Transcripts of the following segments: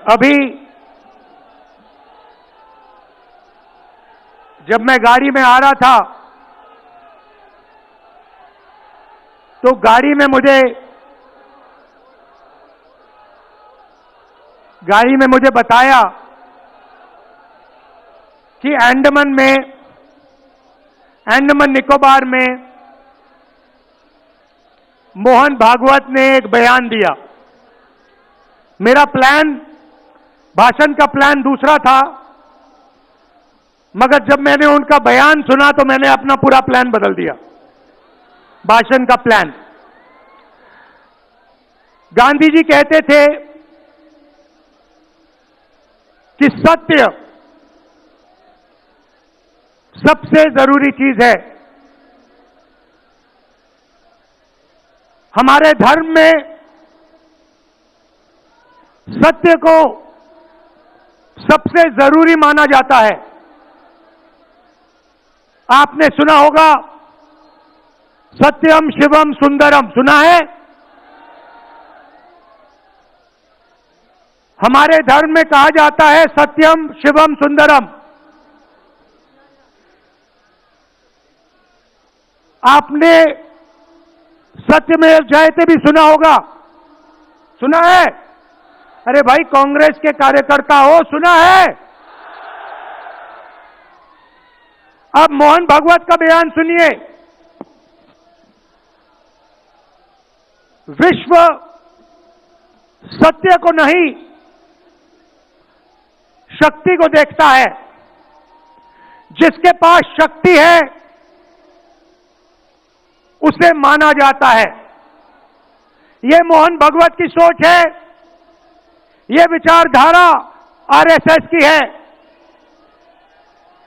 अभी जब मैं गाड़ी में आ रहा था तो गाड़ी में मुझे बताया कि अंडमान निकोबार में मोहन भागवत ने एक बयान दिया। मेरा भाषण का प्लान दूसरा था, मगर जब मैंने उनका बयान सुना तो मैंने अपना पूरा प्लान बदल दिया, भाषण का प्लान। गांधी जी कहते थे कि सत्य सबसे जरूरी चीज है। हमारे धर्म में सत्य को सबसे जरूरी माना जाता है। आपने सुना होगा सत्यम शिवम सुंदरम, सुना है? हमारे धर्म में कहा जाता है सत्यम शिवम सुंदरम। आपने सत्यमेव जयते भी सुना होगा, सुना है? अरे भाई, कांग्रेस के कार्यकर्ता हो, सुना है? अब मोहन भागवत का बयान सुनिए। विश्व सत्य को नहीं, शक्ति को देखता है। जिसके पास शक्ति है उसे माना जाता है। यह मोहन भागवत की सोच है, यह विचारधारा आरएसएस की है।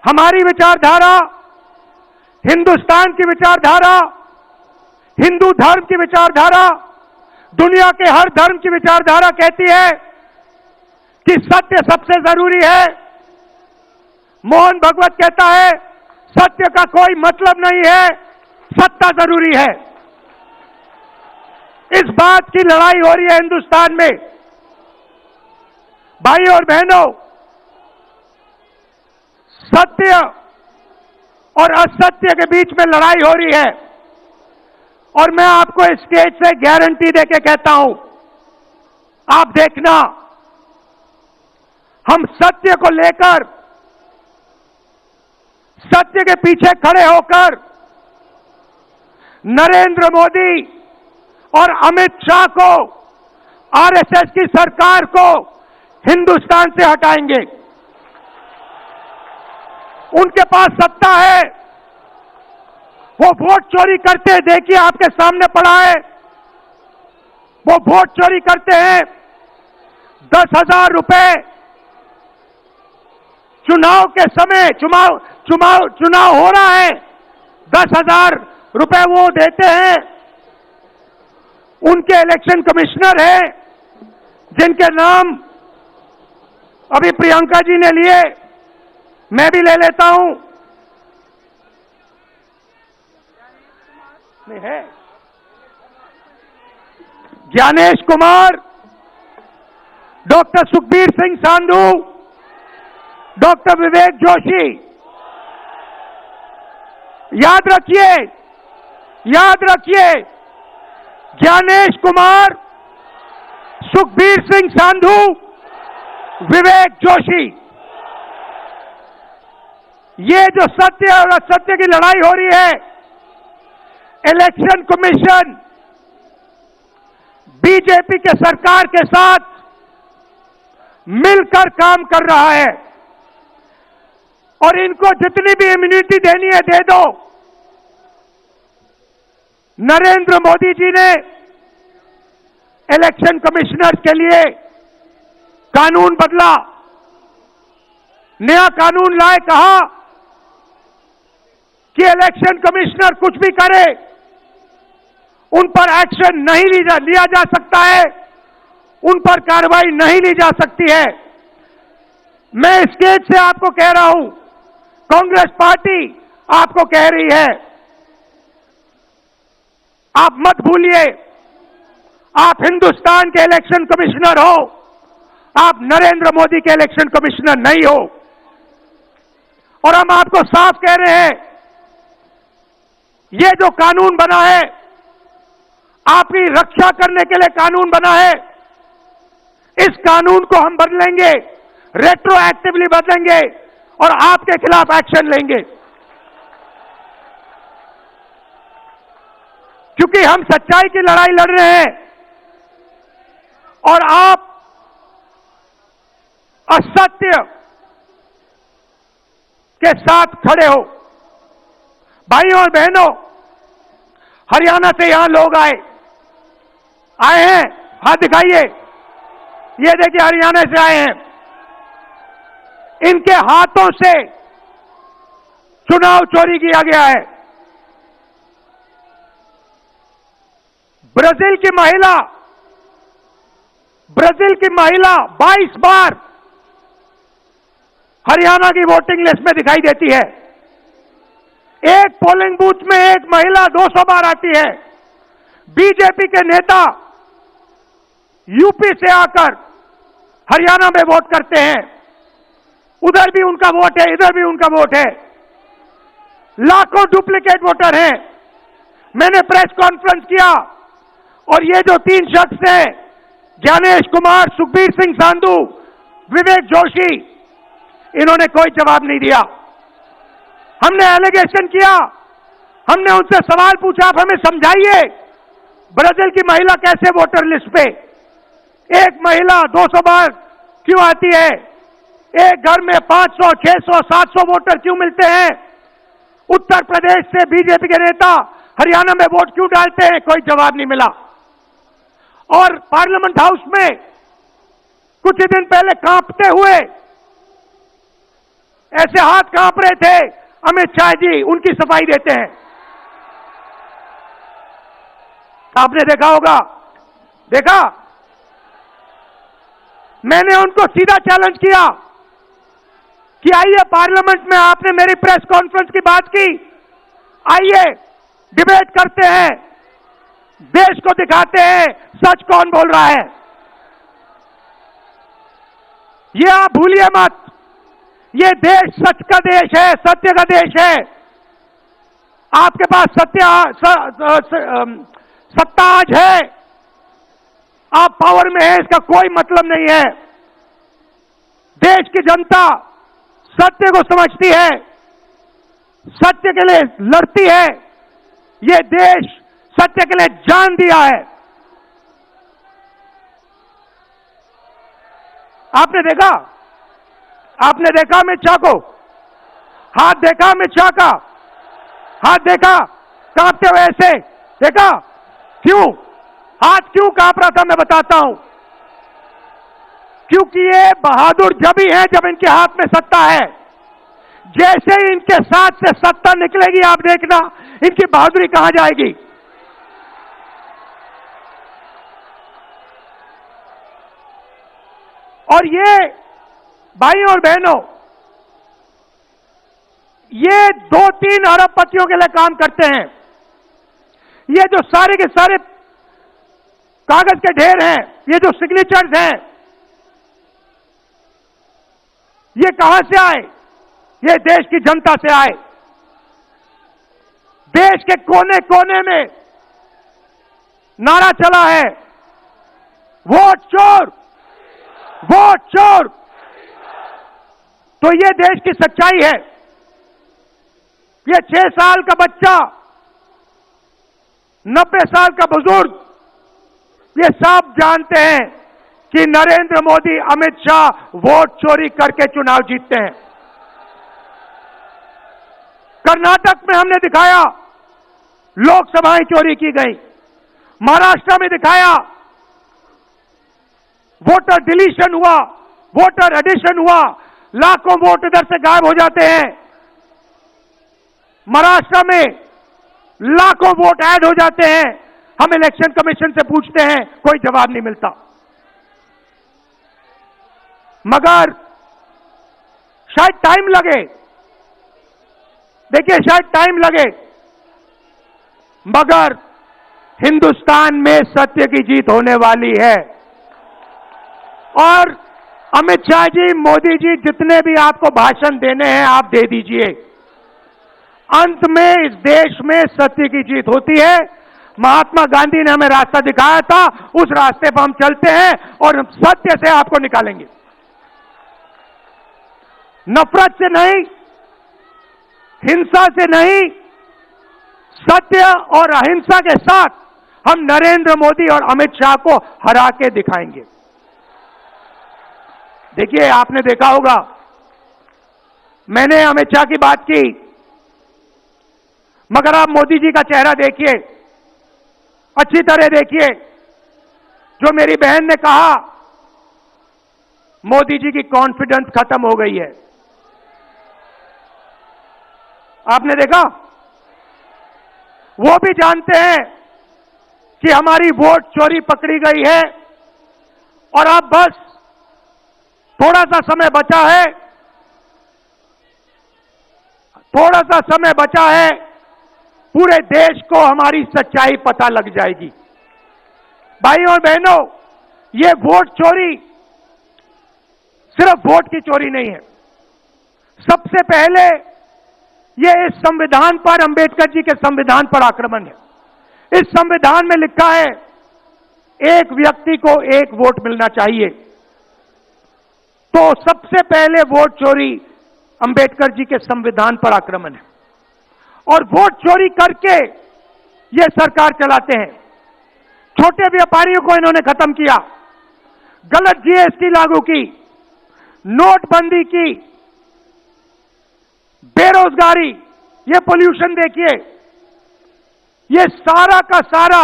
हमारी विचारधारा, हिंदुस्तान की विचारधारा, हिंदू धर्म की विचारधारा, दुनिया के हर धर्म की विचारधारा कहती है कि सत्य सबसे जरूरी है। मोहन भागवत कहता है सत्य का कोई मतलब नहीं है, सत्ता जरूरी है। इस बात की लड़ाई हो रही है हिंदुस्तान में। भाई और बहनों, सत्य और असत्य के बीच में लड़ाई हो रही है, और मैं आपको इस स्टेज से गारंटी देके कहता हूं, आप देखना, हम सत्य को लेकर, सत्य के पीछे खड़े होकर नरेंद्र मोदी और अमित शाह को, आरएसएस की सरकार को हिंदुस्तान से हटाएंगे। उनके पास सत्ता है, वो वोट चोरी करते हैं, देखिए आपके सामने पड़ा है। वो वोट चोरी करते हैं। 10,000 रुपए चुनाव के समय, चुनाव हो रहा है, 10,000 रुपए वो देते हैं। उनके इलेक्शन कमिश्नर हैं जिनके नाम अभी प्रियंका जी ने लिए, मैं भी ले लेता हूं। नहीं है? Gyanesh Kumar, doctor Sukhbir Singh Sandhu, doctor Vivek Joshi. याद रखिए, ज्ञानेश कुमार, सुखबीर सिंह सांधू, विवेक जोशी। ये जो सत्य और असत्य की लड़ाई हो रही है, इलेक्शन कमीशन बीजेपी के सरकार के साथ मिलकर काम कर रहा है, और इनको जितनी भी इम्यूनिटी देनी है दे दो। नरेंद्र मोदी जी ने इलेक्शन कमिश्नर के लिए कानून बदला, नया कानून लाए, कहा कि इलेक्शन कमिश्नर कुछ भी करे, उन पर एक्शन नहीं लिया जा सकता है, उन पर कार्रवाई नहीं ली जा सकती है। मैं स्टेज से आपको कह रहा हूं, कांग्रेस पार्टी आपको कह रही है, आप मत भूलिए, आप हिंदुस्तान के इलेक्शन कमिश्नर हो, आप नरेंद्र मोदी के इलेक्शन कमिश्नर नहीं हो। और हम आपको साफ कह रहे हैं, ये जो कानून बना है, आपकी रक्षा करने के लिए कानून बना है। इस कानून को हम बदलेंगे, रेट्रोएक्टिवली बदलेंगे और आपके खिलाफ एक्शन लेंगे, क्योंकि हम सच्चाई की लड़ाई लड़ रहे हैं और आप असत्य के साथ खड़े हो। भाइयों और बहनों, हरियाणा से यहां लोग आए हैं, हाथ दिखाइए। ये देखिए, हरियाणा से आए हैं। इनके हाथों से चुनाव चोरी किया गया है। ब्राजील की महिला 22 बार हरियाणा की वोटिंग लिस्ट में दिखाई देती है। एक पोलिंग बूथ में एक महिला 200 बार आती है। बीजेपी के नेता यूपी से आकर हरियाणा में वोट करते हैं। उधर भी उनका वोट है, इधर भी उनका वोट है। लाखों डुप्लीकेट वोटर हैं। मैंने प्रेस कॉन्फ्रेंस किया और ये जो 3 शख्स हैं, ज्ञानेश कुमार, सुखबीर सिंह सांधू, विवेक जोशी, इन्होंने कोई जवाब नहीं दिया। हमने एलिगेशन किया, हमने उनसे सवाल पूछा, आप हमें समझाइए ब्राजील की महिला कैसे वोटर लिस्ट पे, एक महिला 200 बार क्यों आती है, एक घर में 500, 600, 700 वोटर क्यों मिलते हैं, उत्तर प्रदेश से बीजेपी के नेता हरियाणा में वोट क्यों डालते हैं, कोई जवाब नहीं मिला। और पार्लियामेंट हाउस में कुछ दिन पहले कांपते हुए, ऐसे हाथ कांप रहे थे, अमित शाह जी उनकी सफाई देते हैं। आपने देखा होगा, देखा? मैंने उनको सीधा चैलेंज किया कि आइए पार्लियामेंट में, आपने मेरी प्रेस कॉन्फ्रेंस की बात की, आइए डिबेट करते हैं, देश को दिखाते हैं सच कौन बोल रहा है। ये आप भूलिए मत, ये देश सच का देश है, सत्य का देश है। आपके पास सत्ता आज है, आप पावर में है, इसका कोई मतलब नहीं है। देश की जनता सत्य को समझती है, सत्य के लिए लड़ती है। ये देश सत्य के लिए जान दिया है। आपने देखा अमित शाह को, हाथ देखा अमित शाह का, हाथ देखा कांपते हुए ऐसे देखा। क्यों हाथ क्यों कांप रहा था, मैं बताता हूं। क्योंकि ये बहादुर जब ही है जब इनके हाथ में सत्ता है। जैसे ही इनके साथ से सत्ता निकलेगी, आप देखना इनकी बहादुरी कहां जाएगी। और ये भाइयों और बहनों, ये 2-3 अरबपतियों के लिए काम करते हैं। ये जो सारे के सारे कागज के ढेर हैं, ये जो सिग्नेचर्स हैं, ये कहां से आए? ये देश की जनता से आए। देश के कोने कोने में नारा चला है, वोट चोर, वोट चोर। तो ये देश की सच्चाई है। ये 6 साल का बच्चा, 90 साल का बुजुर्ग, ये सब जानते हैं कि नरेंद्र मोदी, अमित शाह वोट चोरी करके चुनाव जीतते हैं। कर्नाटक में हमने दिखाया लोकसभाएं चोरी की गई, महाराष्ट्र में दिखाया वोटर डिलीशन हुआ, वोटर एडिशन हुआ, लाखों वोट इधर से गायब हो जाते हैं। महाराष्ट्र में लाखों वोट ऐड हो जाते हैं। हम इलेक्शन कमीशन से पूछते हैं, कोई जवाब नहीं मिलता। मगर शायद टाइम लगे, देखिए शायद टाइम लगे, मगर हिंदुस्तान में सत्य की जीत होने वाली है। और अमित शाह जी, मोदी जी, जितने भी आपको भाषण देने हैं आप दे दीजिए। अंत में इस देश में सत्य की जीत होती है। महात्मा गांधी ने हमें रास्ता दिखाया था, उस रास्ते पर हम चलते हैं और सत्य से आपको निकालेंगे। नफरत से नहीं, हिंसा से नहीं, सत्य और अहिंसा के साथ हम नरेंद्र मोदी और अमित शाह को हरा के दिखाएंगे। देखिए, आपने देखा होगा, मैंने अमित शाह की बात की, मगर आप मोदी जी का चेहरा देखिए, अच्छी तरह देखिए। जो मेरी बहन ने कहा, मोदी जी की कॉन्फिडेंस खत्म हो गई है। आपने देखा, वो भी जानते हैं कि हमारी वोट चोरी पकड़ी गई है और अब बस थोड़ा सा समय बचा है, थोड़ा सा समय बचा है, पूरे देश को हमारी सच्चाई पता लग जाएगी। भाइयों और बहनों, ये वोट चोरी सिर्फ वोट की चोरी नहीं है। सबसे पहले ये इस संविधान पर, अंबेडकर जी के संविधान पर आक्रमण है। इस संविधान में लिखा है एक व्यक्ति को एक वोट मिलना चाहिए। तो सबसे पहले वोट चोरी अंबेडकर जी के संविधान पर आक्रमण है और वोट चोरी करके ये सरकार चलाते हैं। छोटे व्यापारियों को इन्होंने खत्म किया, गलत जीएसटी लागू की, नोटबंदी की, बेरोजगारी, ये पोल्यूशन देखिए, ये सारा का सारा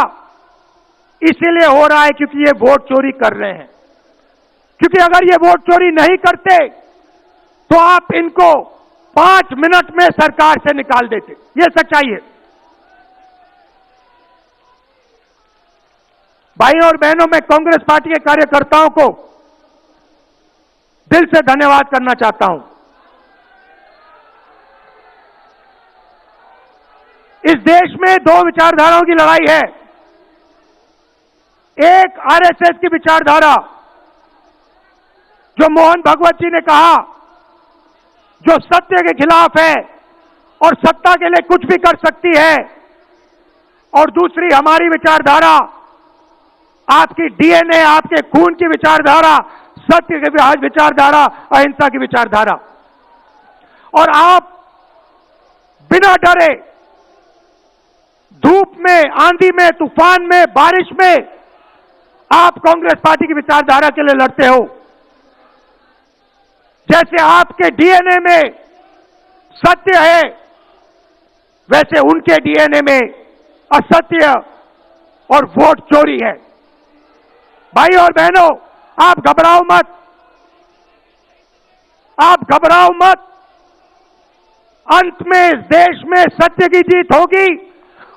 इसीलिए हो रहा है क्योंकि ये वोट चोरी कर रहे हैं। क्योंकि अगर ये वोट चोरी नहीं करते तो आप इनको 5 मिनट में सरकार से निकाल देते। ये सच्चाई है। भाइयों और बहनों, मैं कांग्रेस पार्टी के कार्यकर्ताओं को दिल से धन्यवाद करना चाहता हूं। इस देश में 2 विचारधाराओं की लड़ाई है। एक आरएसएस की विचारधारा, जो मोहन भगवत जी ने कहा, जो सत्य के खिलाफ है और सत्ता के लिए कुछ भी कर सकती है, और दूसरी हमारी विचारधारा, आपकी डीएनए, आपके खून की विचारधारा, सत्य की विचारधारा, अहिंसा की विचारधारा। और आप बिना डरे धूप में, आंधी में, तूफान में, बारिश में आप कांग्रेस पार्टी की विचारधारा के लिए लड़ते हो। जैसे आपके डीएनए में सत्य है, वैसे उनके डीएनए में असत्य और वोट चोरी है। भाइयों और बहनों, आप घबराओ मत, आप घबराओ मत। अंत में इस देश में सत्य की जीत होगी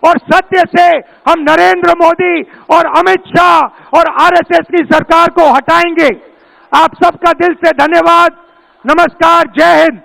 और सत्य से हम नरेंद्र मोदी और अमित शाह और आरएसएस की सरकार को हटाएंगे। आप सबका दिल से धन्यवाद। नमस्कार, जय हिंद।